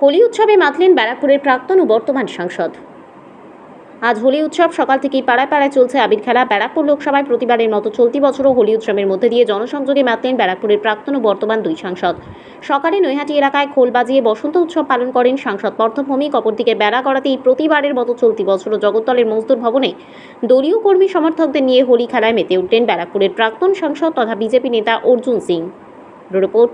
হোলি উৎসবে মাতলেন ব্যারাকপুরের প্রাক্তন ও বর্তমান সাংসদ। আজ হোলি উৎসব সকাল থেকেই পাড়ায় পাড়ায় চলছে আবির খেলা। ব্যারাকপুর লোকসভায় প্রতিবারের মতো চলতি বছরও হোলি উৎসবের মধ্যে দিয়ে জনসংযোগে মাতলেন ব্যারাকপুরের প্রাক্তন ও বর্তমান দুই সাংসদ। সকালে নৈহাটি এলাকায় খোল বাজিয়ে বসন্ত উৎসব পালন করেন সাংসদ পার্থ ভৌমিক। অপরদিকে বেড়া গড়াতেই প্রতিবারের মতো চলতি বছরও জগদ্দলের মজদুর ভবনে দলীয় কর্মী সমর্থকদের নিয়ে হোলি খেলায় মেতে উঠলেন ব্যারাকপুরের প্রাক্তন সাংসদ তথা বিজেপি নেতা অর্জুন সিং। রিপোর্ট।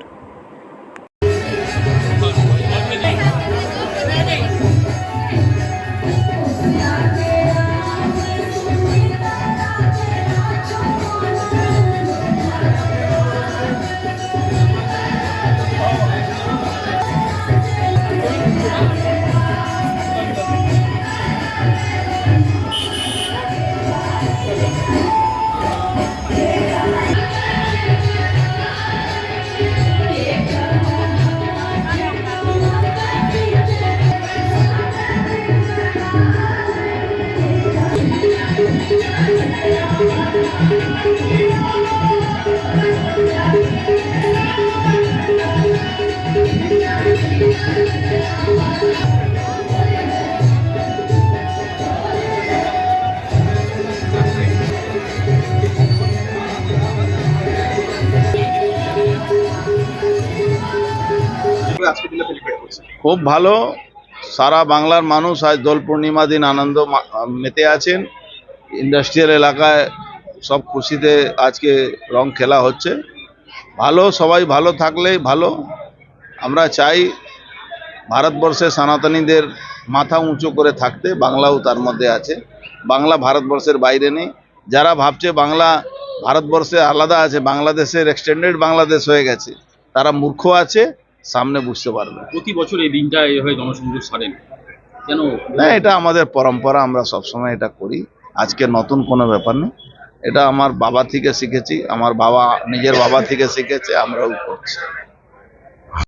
খুব ভালো। সারা বাংলার মানুষ আজ দোল পূর্ণিমা দিন আনন্দ মেতে আছেন। ইন্ডাস্ট্রিয়াল এলাকায় সব খুশিতে আজকে রং খেলা হচ্ছে। ভালো, সবাই ভালো থাকলেই ভালো। আমরা চাই ভারতবর্ষের সনাতনীদের মাথা উঁচু করে থাকতে, বাংলাও তার মধ্যে আছে। বাংলা ভারতবর্ষের বাইরে নেই। যারা ভাবছে বাংলা ভারতবর্ষে আলাদা আছে, বাংলাদেশের এক্সটেন্ডেড বাংলাদেশ হয়ে গেছে, তারা মূর্খ আছে, সামনে বুঝতে পারবে। প্রতি বছর এই দিনটা এইভাবে জনসংযোগ সারেন কেন? না, এটা আমাদের পরম্পরা, আমরা সবসময় এটা করি। আজকে নতুন কোনো ব্যাপার নেই। এটা আমার বাবা থেকে শিখেছি, আমার বাবা নিজের বাবা থেকে শিখেছে, আমরাও করছি।